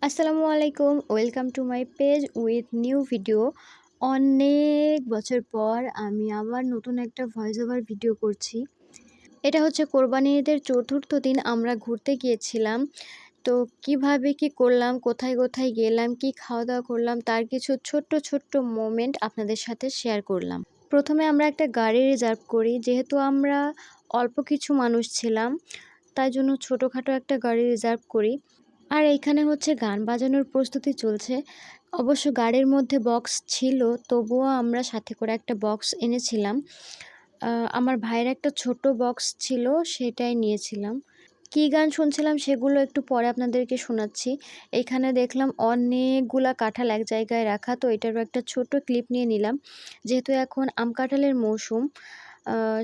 আসসালামু আলাইকুম, welcome to my page with new video. অনেক বছর পর আমি আবার নতুন একটা ভয়েস ওভার ভিডিও করছি। এটা হচ্ছে কোরবানি ঈদের চতুর্থ দিন আমরা ঘুরতে গিয়েছিলাম। তো কিভাবে কি করলাম, কোথায় কোথায় গেলাম, কি খাওয়া দাওয়া করলাম, তার কিছু ছোট্ট ছোট্ট মোমেন্ট আপনাদের সাথে শেয়ার করলাম। প্রথমে আমরা একটা গাড়ি রিজার্ভ করি, যেহেতু আমরা অল্প কিছু মানুষ ছিলাম, তাই জন্য ছোটোখাটো একটা গাড়ি রিজার্ভ করি। আর এইখানে হচ্ছে গান বাজানোর প্রস্তুতি চলছে। অবশ্য গাড়ির মধ্যে বক্স ছিল, তবুও আমরা সাথে করে একটা বক্স এনেছিলাম। আমার ভাইয়ের একটা ছোট বক্স ছিল, সেটাই নিয়েছিলাম। কী গান শুনছিলাম সেগুলো একটু পরে আপনাদেরকে শোনাচ্ছি। এইখানে দেখলাম অনেকগুলা কাঁঠাল এক জায়গায় রাখা, তো এটারও একটা ছোট ক্লিপ নিয়ে নিলাম। যেহেতু এখন আম কাঁঠালের মৌসুম,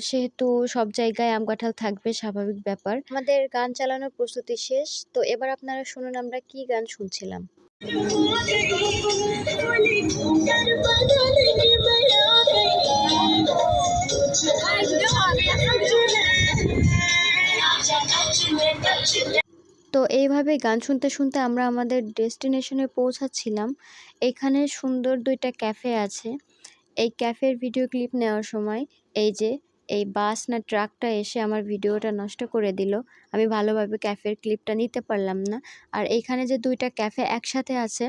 সেহেতু সব জায়গায় আম কাঁঠাল থাকবে, স্বাভাবিক ব্যাপার। আমাদের গান চালানোর প্রস্তুতি শেষ, তো এবার আপনারা শুনুন আমরা কি গান শুনছিলাম। তো এইভাবে গান শুনতে শুনতে আমরা আমাদের ডেস্টিনেশনে পৌঁছাচ্ছিলাম। এখানে সুন্দর ২টা ক্যাফে আছে। এই ক্যাফের ভিডিও ক্লিপ নেওয়ার সময় এই যে এই বাস না ট্রাকটা এসে আমার ভিডিওটা নষ্ট করে দিল। আমি ভালোভাবে ক্যাফের ক্লিপটা নিতে পারলাম না। আর এইখানে যে ২টা ক্যাফে একসাথে আছে,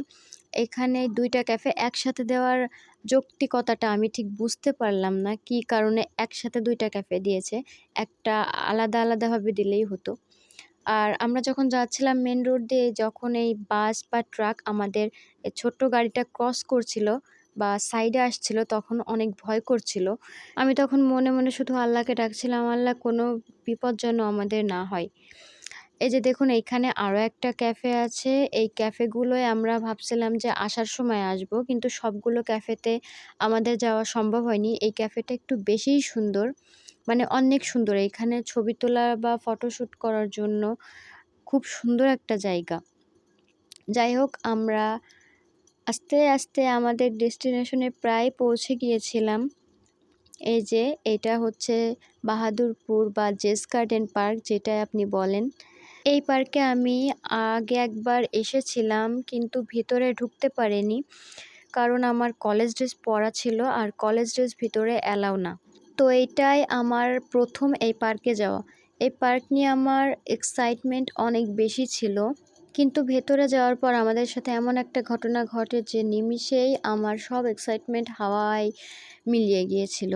এখানে ২টা ক্যাফে একসাথে দেওয়ার যৌক্তিকতাটা আমি ঠিক বুঝতে পারলাম না। কী কারণে একসাথে ২টা ক্যাফে দিয়েছে, একটা আলাদা আলাদাভাবে দিলেই হতো। আর আমরা যখন যাচ্ছিলাম মেন রোড দিয়ে, যখন এই বাস বা ট্রাক আমাদের এই ছোট্ট গাড়িটা ক্রস করছিল বা সাইডে আসছিল, তখন অনেক ভয় করছিল। আমি তখন মনে মনে শুধু আল্লাহকে ডাকছিলাম, আল্লাহ কোনো বিপদ যেন আমাদের না হয়। এই যে দেখুন, এইখানে আরও একটা ক্যাফে আছে। এই ক্যাফেগুলোয় আমরা ভাবছিলাম যে আসার সময় আসব, কিন্তু সবগুলো ক্যাফেতে আমাদের যাওয়া সম্ভব হয়নি। এই ক্যাফেটা একটু বেশিই সুন্দর, মানে অনেক সুন্দর। এইখানে ছবি তোলা বা ফটোশ্যুট করার জন্য খুব সুন্দর একটা জায়গা। যাই হোক, আমরা আস্তে আস্তে আমাদের ডেস্টিনেশনে প্রায় পৌঁছে গিয়েছিলাম। এই যে এটা হচ্ছে বাহাদুরপুর বা জেস গার্ডেন পার্ক, যেটা আপনি বলেন। এই পার্কে আমি আগে একবার এসেছিলাম, কিন্তু ভিতরে ঢুকতে পারিনি, কারণ আমার কলেজ ড্রেস পরা ছিল, আর কলেজ ড্রেস ভিতরে অ্যালাউ না। তো এইটাই আমার প্রথম এই পার্কে যাওয়া। এই পার্ক নিয়ে আমার এক্সাইটমেন্ট অনেক বেশি ছিল, কিন্তু ভেতরে যাওয়ার পর আমাদের সাথে এমন একটা ঘটনা ঘটে যে নিমিষেই আমার সব এক্সাইটমেন্ট হাওয়ায় মিলিয়ে গিয়েছিল।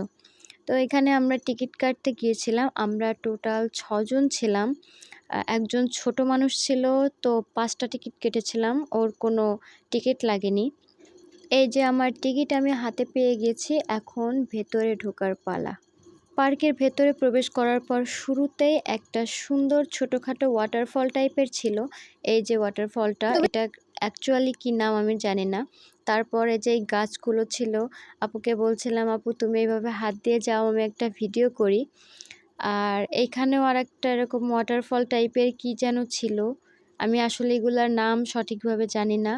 তো এখানে আমরা টিকিট কাটতে গিয়েছিলাম। আমরা টোটাল ৬ জন ছিলাম। একজন ছোট মানুষ ছিল, তো ৫টা টিকিট কেটেছিলাম, ওর কোনো টিকিট লাগেনি। এই যে আমার টিকিট আমি হাতে পেয়ে গেছি, এখন ভেতরে ঢোকার পালা। পার্কের ভেতরে প্রবেশ করার পর শুরুতেই একটা সুন্দর ছোটোখাটো ওয়াটারফল টাইপের ছিল। এই যে ওয়াটারফলটা, এটা অ্যাকচুয়ালি কী নাম আমি জানি না। তারপরে যে এই গাছগুলো ছিল, আপুকে বলছিলাম, আপু তুমি এইভাবে হাত দিয়ে যাও, আমি একটা ভিডিও করি। আর এইখানেও আরেকটা এরকম ওয়াটারফল টাইপের কী যেন ছিল, আমি আসলে এগুলার নাম সঠিকভাবে জানি না,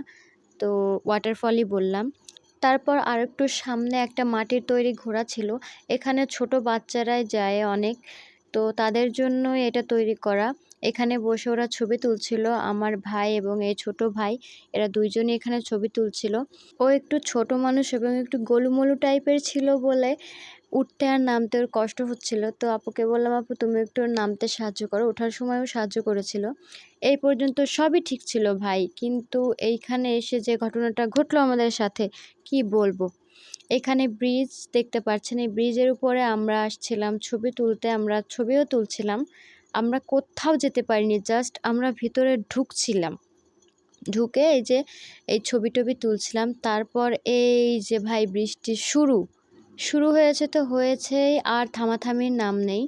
তো ওয়াটারফলই বললাম। তারপর আরেকটু সামনে একটা মাটির তৈরি ঘোড়া ছিল। এখানে ছোট বাচ্চারাই যায় অনেক, তো তাদের জন্য এটা তৈরি করা। এখানে বসে ওরা ছবি তুলছিল, আমার ভাই এবং এই ছোট ভাই, এরা দুইজনই এখানে ছবি তুলছিল। ও একটু ছোট মানুষ এবং একটু গোলুমোলু টাইপের ছিল বলে উঠতে আর নামতে ওর কষ্ট হচ্ছিল। তো আপুকে বললাম, আপু তুমি একটু ওর নামতে সাহায্য করো। ওঠার সময়ও সাহায্য করেছিল। এই পর্যন্ত সবই ঠিক ছিল ভাই, কিন্তু এইখানে এসে যে ঘটনাটা ঘটলো আমাদের সাথে, কি বলবো। এখানে ব্রিজ দেখতে পাচ্ছেন, এই ব্রিজের উপরে আমরা আসছিলাম ছবি তুলতে, আমরা ছবিও তুলছিলাম। আমরা কোথাও যেতে পারিনি, জাস্ট আমরা ভিতরে ঢুকছিলাম, ঢুকে এই যে এই ছবি টবি তুলছিলাম। তারপর এই যে ভাই বৃষ্টি শুরু হয়েছে, তো হয়েছেই, আর থামাথামির নাম নেই।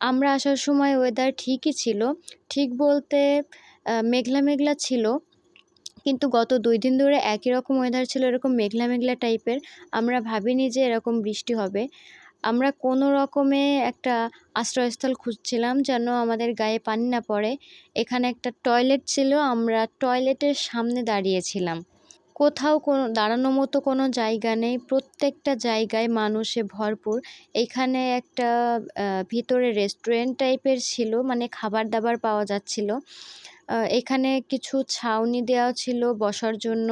আমরা আসার সময় ওয়েদার ঠিকই ছিল, ঠিক বলতে মেঘলা মেঘলা ছিল, কিন্তু গত ২ দিন ধরে একই রকম ওয়েদার ছিল, এরকম মেঘলা মেঘলা টাইপের। আমরা ভাবিনি যে এরকম বৃষ্টি হবে। আমরা কোনো রকমে একটা আশ্রয়স্থল খুঁজছিলাম যেন আমাদের গায়ে পানি না পড়ে। এখানে একটা টয়লেট ছিল, আমরা টয়লেটের সামনে দাঁড়িয়েছিলাম। কোথাও কোনো দাঁড়ানোর মতো কোনো জায়গা নেই, প্রত্যেকটা জায়গায় মানুষে ভরপুর। এইখানে একটা ভিতরে রেস্টুরেন্ট টাইপের ছিল, মানে খাবার দাবার পাওয়া যাচ্ছিল। এখানে কিছু ছাউনি দেওয়া ছিল বসার জন্য।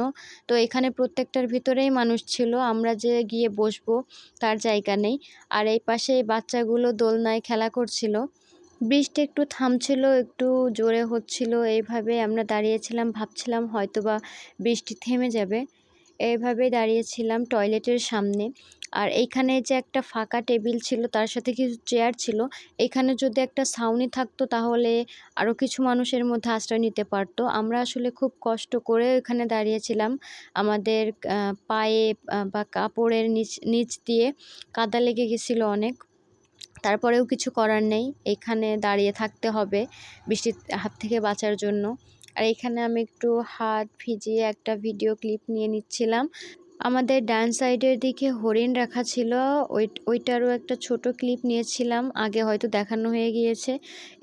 তো এখানে প্রত্যেকটার ভিতরেই মানুষ ছিল, আমরা যে গিয়ে বসবো তার জায়গা নেই। আর এই পাশে এই বাচ্চাগুলো দোলনায় খেলা করছিল। বৃষ্টি একটু থামছিল, একটু জোরে হচ্ছিল, এইভাবে আমরা দাঁড়িয়েছিলাম, ভাবছিলাম হয়তোবা বৃষ্টি থেমে যাবে। এইভাবেই দাঁড়িয়েছিলাম টয়লেটের সামনে। আর এইখানে যে একটা ফাঁকা টেবিল ছিল তার সাথে কিছু চেয়ার ছিল, এখানে যদি একটা ছাউনি থাকতো তাহলে আরও কিছু মানুষের মধ্যে আশ্রয় নিতে পারতো। আমরা আসলে খুব কষ্ট করে ওখানে দাঁড়িয়েছিলাম। আমাদের পায়ে বা কাপড়ের নিচ দিয়ে কাদা লেগে গেছিল অনেক। তারপরেও কিছু করার নেই, এখানে দাঁড়িয়ে থাকতে হবে বৃষ্টির হাত থেকে বাঁচার জন্য। আর এখানে আমি একটু হাত ভিজিয়ে একটা ভিডিও ক্লিপ নিয়ে নিচ্ছিলাম। আমাদের ডান সাইডের দিকে হরিণ রাখা ছিল, ওইটারও একটা ছোট ক্লিপ নিয়েছিলাম, আগে হয়তো দেখানো হয়ে গিয়েছে।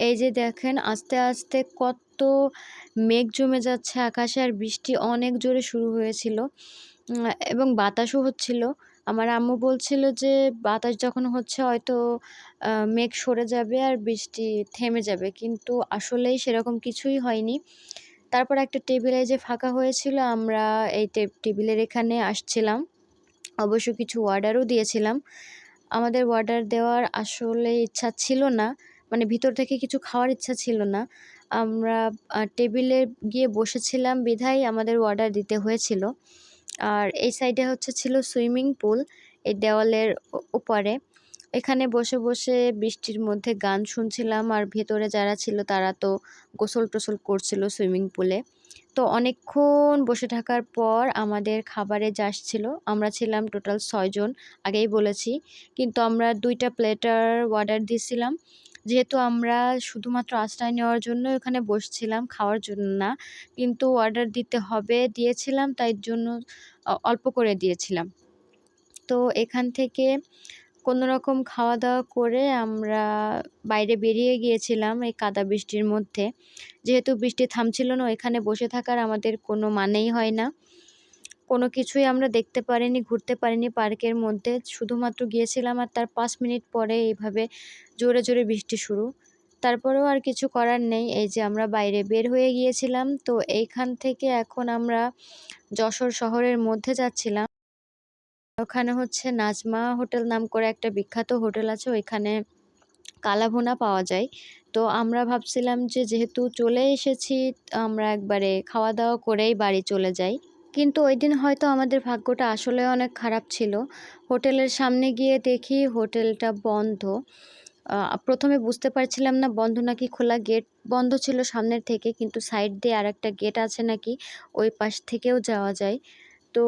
এই যে দেখেন আস্তে আস্তে কত মেঘ জমে যাচ্ছে আকাশে, আর বৃষ্টি অনেক জোরে শুরু হয়েছিল এবং বাতাসও হচ্ছিল। আমার আম্মু বলছিল যে বাতাস যখন হচ্ছে হয়তো মেঘ সরে যাবে আর বৃষ্টি থেমে যাবে, কিন্তু আসলেই সেরকম কিছুই হয়নি। তারপর একটা টেবিলে যে ফাঁকা হয়েছিল, আমরা এই টেবিলের এখানে আসছিলাম। অবশ্য কিছু অর্ডারও দিয়েছিলাম। আমাদের অর্ডার দেওয়ার আসলে ইচ্ছা ছিল না, মানে ভিতর থেকে কিছু খাওয়ার ইচ্ছা ছিল না। আমরা টেবিলে গিয়ে বসেছিলাম বিধায় আমাদের অর্ডার দিতে হয়েছিল। আর এই সাইডে ছিল সুইমিং পুল, এই দেওয়ালের ওপারে। এখানে বসে বসে বৃষ্টির মধ্যে গান শুনছিলাম, আর ভেতরে যারা ছিল তারা তো গোসল টোসল করছিল সুইমিং পুলে। তো অনেকক্ষণ বসে থাকার পর আমাদের খাবারে আসছিল। আমরা ছিলাম টোটাল ৬ জন, আগেই বলেছি। কিন্তু আমরা ২টা প্লেটার অর্ডার দিয়েছিলাম। যেহেতু আমরা শুধুমাত্র আশ্রয় নেওয়ার জন্য ওখানে বসছিলাম, খাওয়ার জন্য না। কিন্তু অর্ডার দিতে হবে দিয়েছিলাম, তাই জন্য অল্প করে দিয়েছিলাম। তো এখান থেকে কোনোরকম খাওয়া-দাওয়া করে আমরা বাইরে বেরিয়ে গিয়েছিলাম এই কাদা বৃষ্টির মধ্যে। যেহেতু বৃষ্টি থামছিল না, এখানে বসে থাকার আমাদের কোনো মানেই হয় না। কোনো কিছুই আমরা দেখতে পারিনি, ঘুরতে পারিনি পার্কের মধ্যে। শুধুমাত্র গিয়েছিলাম আর তার ৫ মিনিট পরে এইভাবে জোরে, জোরে বৃষ্টি শুরু। তারপরেও আর কিছু করার নেই। এই যে আমরা বাইরে বের হয়ে গিয়েছিলাম। তো এইখান থেকে এখন আমরা যশোর শহরের মধ্যে যাচ্ছিলাম। ওখানে নাজমা হোটেল নাম করে একটা বিখ্যাত হোটেল আছে, ওইখানে কালাভুনা পাওয়া যায়। তো আমরা ভাবছিলাম যে যেহেতু চলে এসেছি, আমরা একবারে খাওয়া-দাওয়া করেই বাড়ি চলে যাই। কিন্তু ওইদিন হয়তো আমাদের ভাগ্যটা আসলে অনেক খারাপ ছিল। হোটেলের সামনে গিয়ে দেখি হোটেলটা বন্ধ। ১ম এ বুঝতে পারছিলাম না বন্ধ নাকি খোলা। গেট বন্ধ ছিল সামনের থেকে, কিন্তু সাইড দিয়ে আরেকটা গেট আছে নাকি, ওই পাশ থেকেও যাওয়া যায়। তো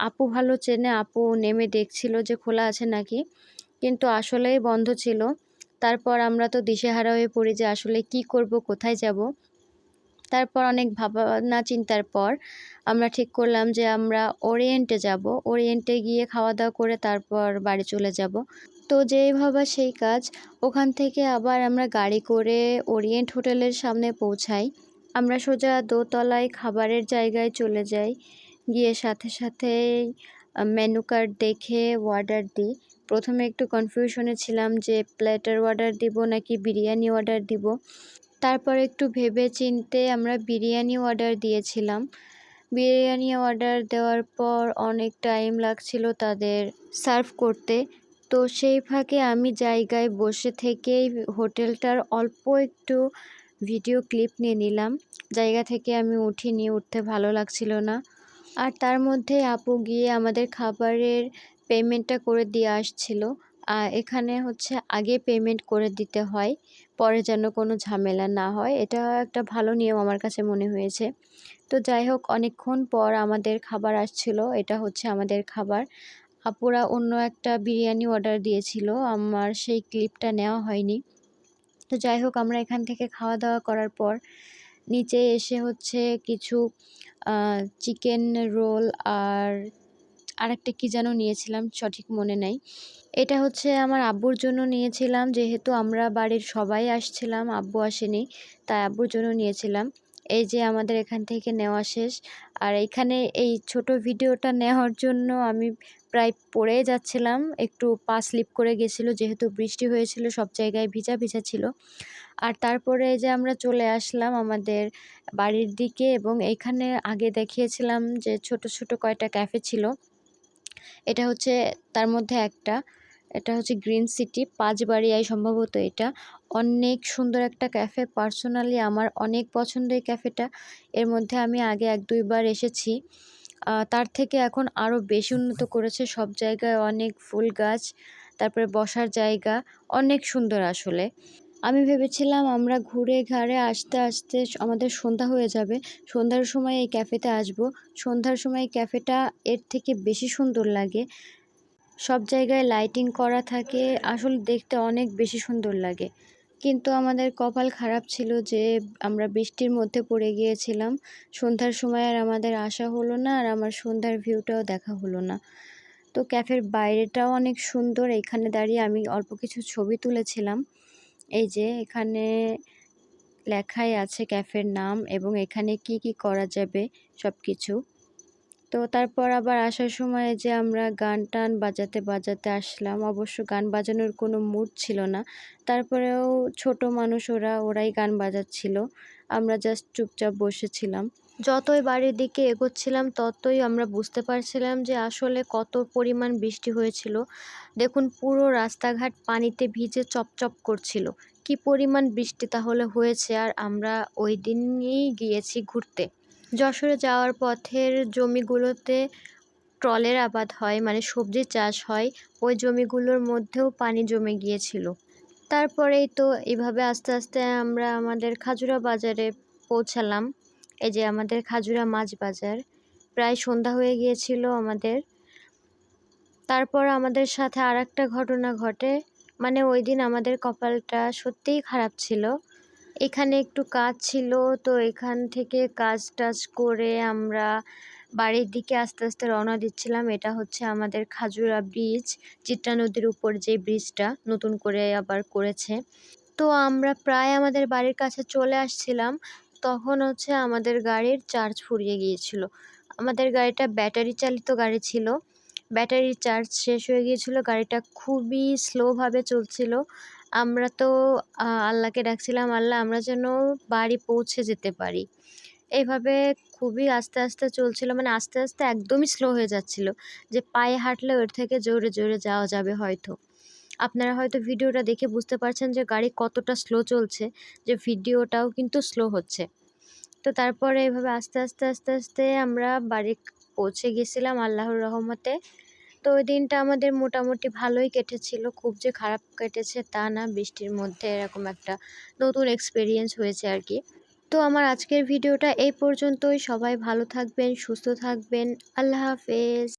আপু ভালো চেনে, আপু নেমে দেখছিল যে খোলা আছে নাকি, কিন্তু আসলেই বন্ধ ছিল। তারপর আমরা তো দিশেহারা হয়ে পড়ি যে আসলে কি করব, কোথায় যাব। তারপর অনেক ভাবনা চিন্তার পর আমরা ঠিক করলাম যে আমরা ওরিয়েন্টে যাব। ওরিয়েন্টে গিয়ে খাওয়া-দাওয়া করে তারপর বাড়ি চলে যাব। তো যেই ভাবা সেই কাজ, ওখান থেকে আবার আমরা গাড়ি করে ওরিয়েন্ট হোটেলের সামনে পৌঁছাই। আমরা সোজা দোতলায় খাবারের জায়গায় চলে যাই। গিয়ে সাথে সাথেই মেনু কার্ড দেখে অর্ডার দিই। ১ম এ একটু কনফিউশনে ছিলাম যে প্লেটার অর্ডার দিব নাকি বিরিয়ানি অর্ডার দিব। তারপর একটু ভেবে চিন্তে আমরা বিরিয়ানি অর্ডার দিয়েছিলাম। বিরিয়ানি অর্ডার দেওয়ার পর অনেক টাইম লাগছিল তাদের সার্ভ করতে। তো সেই ফাঁকে আমি জায়গায় বসে থেকেই হোটেলটার অল্প একটু ভিডিও ক্লিপ নিয়ে নিলাম। জায়গা থেকে আমি উঠিনি, উঠতে ভালো লাগছিল না। আর তার মধ্যে আপু গিয়ে আমাদের খাবারের পেমেন্টটা করে দিয়ে আসছিল। এখানে আগে পেমেন্ট করে দিতে হয়, পরে যেন কোনো ঝামেলা না হয়। এটা একটা ভালো নিয়ম আমার কাছে মনে হয়েছে। তো যাই হোক, অনেকক্ষণ পর আমাদের খাবার আসছিল। এটা আমাদের খাবার। আপুরা অন্য একটা বিরিয়ানি অর্ডার দিয়েছিল, আমার সেই ক্লিপটা নেওয়া হয়নি। তো যাই হোক, আমরা এখান থেকে খাওয়া-দাওয়া করার পর নিচে এসে কিছু চিকেন রোল আর আরেকটা কী যেন নিয়েছিলাম, সঠিক মনে নাই। এটা আমার আব্বুর জন্য নিয়েছিলাম, যেহেতু আমরা বাড়ির সবাই আসছিলাম, আব্বু আসেনি, তাই আব্বুর জন্য নিয়েছিলাম। এই যে আমাদের এখান থেকে নেওয়া শেষ। আর এইখানে এই ছোট ভিডিওটা নেওয়ার জন্য আমি প্রায় পড়েই যাচ্ছিলাম, একটু পা স্লিপ করে গেছিলো যেহেতু বৃষ্টি হয়েছিল, সব জায়গায় ভিজা ভিজা ছিল। আর তারপরে এই যে আমরা চলে আসলাম আমাদের বাড়ির দিকে, এবং এইখানে আগে দেখিয়েছিলাম যে ছোট ছোট কয়টা ক্যাফে ছিল, এটা হচ্ছে তার মধ্যে একটা। এটা হচ্ছে গ্রিন সিটি পাঁচবাড়িয়ায় সম্ভবত। এটা অনেক সুন্দর একটা ক্যাফে, পার্সোনালি আমার অনেক পছন্দ এই ক্যাফেটা। এর মধ্যে আমি আগে 1-2 বার এসেছি। তার থেকে এখন আরও বেশি উন্নত করেছে, সব জায়গায় অনেক ফুল গাছ, তারপরে বসার জায়গা, অনেক সুন্দর আসলে। আমি ভেবেছিলাম আমরা ঘুরে ঘাড়ে আসতে আসতে আমাদের সন্ধ্যা হয়ে যাবে, সন্ধ্যার সময় এই ক্যাফেতে আসব। সন্ধ্যার সময় এই ক্যাফেটা এর থেকে বেশি সুন্দর লাগে, সব জায়গায় লাইটিং করা থাকে, আসলে দেখতে অনেক বেশি সুন্দর লাগে। কিন্তু আমাদের কপাল খারাপ ছিল যে আমরা বৃষ্টির মধ্যে পড়ে গিয়েছিলাম, সন্ধ্যার সময় আর আমাদের আসা হলো না, আর আমার সন্ধ্যার ভিউটাও দেখা হলো না। তো ক্যাফের বাইরেটাও অনেক সুন্দর, এখানে দাঁড়িয়ে আমি অল্প কিছু ছবি তুলেছিলাম। এই যে এখানে লেখাই আছে ক্যাফের নাম এবং এখানে কি কি করা যাবে সব কিছু। তো তারপর আবার আসার সময় যে আমরা গান টান বাজাতে বাজাতে আসলাম, অবশ্য গান বাজানোর কোনো মুড ছিল না, তারপরেও ছোট মানুষ ওরাই গান বাজাচ্ছিল, আমরা জাস্ট চুপচাপ বসেছিলাম। যতই বাড়ির দিকে এগোচ্ছিলাম ততই আমরা বুঝতে পারছিলাম যে আসলে কত পরিমাণ বৃষ্টি হয়েছিল। দেখুন পুরো রাস্তাঘাট পানিতে ভিজে চপচপ করছিল, কি পরিমাণ বৃষ্টি তাহলে হয়েছে। আর আমরা ওই দিনই গিয়েছি ঘুরতে। যশোরে যাওয়ার পথের জমিগুলোতে ট্রলের আবাদ হয়, মানে সবজি চাষ হয়, ওই জমিগুলোর মধ্যেও পানি জমে গিয়েছিল। তারপরেই তো এভাবে আস্তে আস্তে আমরা আমাদের খাজুরা বাজারে পৌঁছালাম। এই যে আমাদের খাজুরা মাছ বাজার, প্রায় সন্ধ্যা হয়ে গিয়েছিল আমাদের। তারপর আমাদের সাথে আরেকটা ঘটনা ঘটে, মানে ওই দিন আমাদের কপালটা সত্যিই খারাপ ছিল। এখানে একটু কাজ ছিল, তো এখান থেকে কাজ টাজ করে আমরা বাড়ির দিকে আস্তে আস্তে রওনা দিচ্ছিলাম। এটা হচ্ছে আমাদের খাজুরা ব্রিজ, চিত্রা নদীর উপর যে ব্রিজটা নতুন করে আবার করেছে। তো আমরা প্রায় আমাদের বাড়ির কাছে চলে আসছিলাম, তখন হচ্ছে আমাদের গাড়ির চার্জ ফুরিয়ে গিয়েছিল। আমাদের গাড়িটা ব্যাটারি চালিত গাড়ি ছিল, ব্যাটারির চার্জ শেষ হয়ে গিয়েছিল, গাড়িটা খুবই স্লোভাবে চলছিল। আমরা তো আল্লাহকে ডাকছিলাম, আল্লাহ আমরা যেন বাড়ি পৌঁছে যেতে পারি। এইভাবে খুবই আস্তে আস্তে চলছিল, মানে আস্তে আস্তে একদমই স্লো হয়ে যাচ্ছিল, যে পায়ে হাঁটলে ওর থেকে জোরে জোরে যাওয়া যাবে হয়তো। আপনারা হয়তো ভিডিওটা দেখে বুঝতে পারছেন যে গাড়ি কতটা স্লো চলছে, যে ভিডিওটাও কিন্তু স্লো হচ্ছে। তো তারপরে এভাবে আস্তে আস্তে আস্তে আস্তে আমরা বাড়ি পৌঁছে গেছিলাম আল্লাহর রহমতে। তো ওই দিনটা আমাদের মোটামুটি ভালোই কেটেছিল, খুব যে খারাপ কেটেছে তা না, বৃষ্টির মধ্যে এরকম একটা নতুন এক্সপিরিয়েন্স হয়েছে আর কি। তো আমার আজকের ভিডিওটা এই পর্যন্তই, সবাই ভালো থাকবেন, সুস্থ থাকবেন, আল্লাহ হাফেজ।